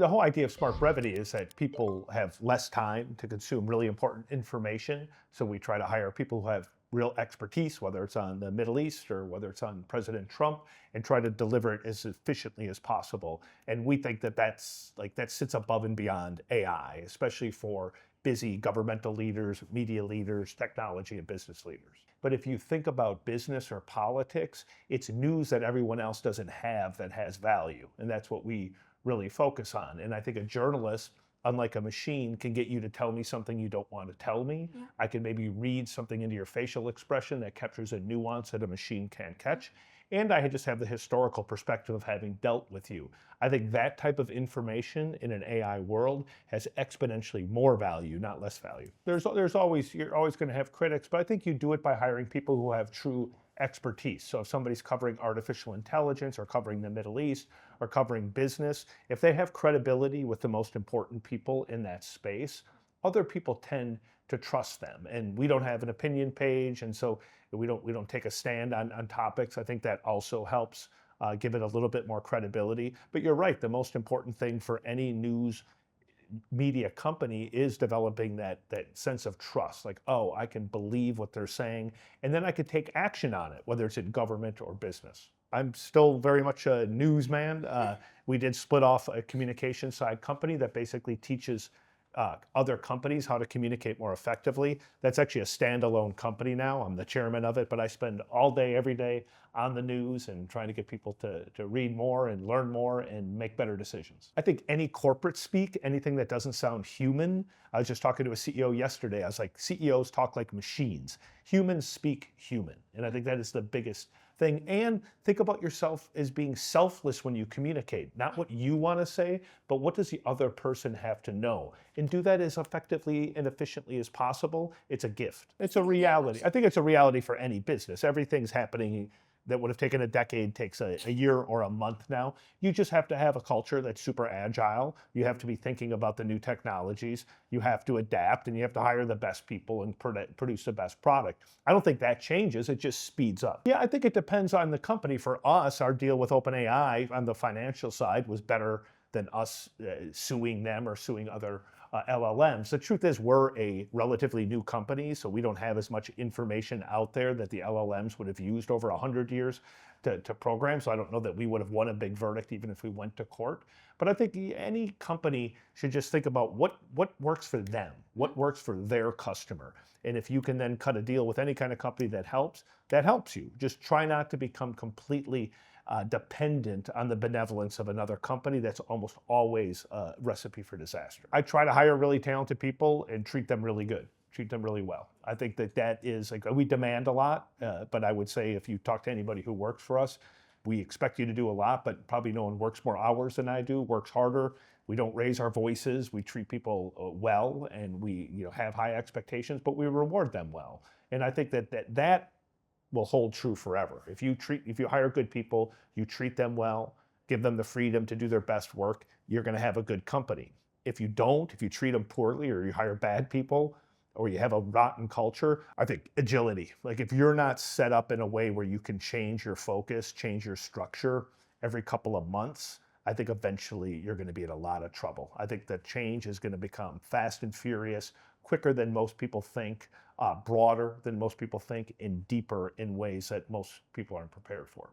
the whole idea of smart brevity is that people have less time to consume really important information. So we try to hire people who have real expertise, whether it's on the Middle East or whether it's on President Trump, and try to deliver it as efficiently as possible. And we think that that sits above and beyond AI, especially for busy governmental leaders, media leaders, technology and business leaders. But if you think about business or politics, it's news that everyone else doesn't have that has value. And that's what we really focus on. And I think a journalist, unlike a machine, can get you to tell me something you don't want to tell me. Yeah. I can maybe read something into your facial expression that captures a nuance that a machine can't catch. And I just have the historical perspective of having dealt with you. I think that type of information in an AI world has exponentially more value, not less value. You're always going to have critics, but I think you do it by hiring people who have true expertise. So if somebody's covering artificial intelligence or covering the Middle East or covering business, if they have credibility with the most important people in that space, other people tend to trust them. And we don't have an opinion page, and so we don't take a stand on topics. I think that also helps give it a little bit more credibility. But you're right, the most important thing for any news media company is developing that sense of trust. Like, oh, I can believe what they're saying, and then I could take action on it, whether it's in government or business. I'm still very much a newsman. We did split off a communication side company that basically teaches other companies how to communicate more effectively. That's actually a standalone company now. I'm the chairman of it, but I spend all day, every day on the news and trying to get people to read more and learn more and make better decisions. I think any corporate speak, anything that doesn't sound human. I was just talking to a CEO yesterday. I was like, CEOs talk like machines. Humans speak human. And I think that is the biggest thing. And think about yourself as being selfless when you communicate, not what you want to say, but what does the other person have to know? And do that as effectively and efficiently as possible. It's a gift. It's a reality. I think it's a reality for any business. Everything's happening that would have taken a decade takes a year or a month now. You just have to have a culture that's super agile. You have to be thinking about the new technologies. You have to adapt, and you have to hire the best people and produce the best product. I don't think that changes. It just speeds up. Yeah, I think it depends on the company. For us, our deal with OpenAI on the financial side was better than us suing them or suing other LLMs. The truth is, we're a relatively new company, so we don't have as much information out there that the LLMs would have used over 100 years to program. So I don't know that we would have won a big verdict even if we went to court. But I think any company should just think about what works for them, what works for their customer. And if you can then cut a deal with any kind of company that helps you. Just try not to become completely dependent on the benevolence of another company. That's almost always a recipe for disaster. I try to hire really talented people and treat them really good, treat them really well. I think that is, like, we demand a lot, but I would say if you talk to anybody who works for us, we expect you to do a lot, but probably no one works more hours than I do, works harder. We don't raise our voices. We treat people well, and we have high expectations, but we reward them well. And I think that will hold true forever. If you hire good people, you treat them well, give them the freedom to do their best work, you're going to have a good company. If you don't, if you treat them poorly, or you hire bad people, or you have a rotten culture, I think agility. Like, if you're not set up in a way where you can change your focus, change your structure every couple of months, I think eventually you're going to be in a lot of trouble. I think that change is going to become fast and furious, quicker than most people think, broader than most people think, and deeper in ways that most people aren't prepared for.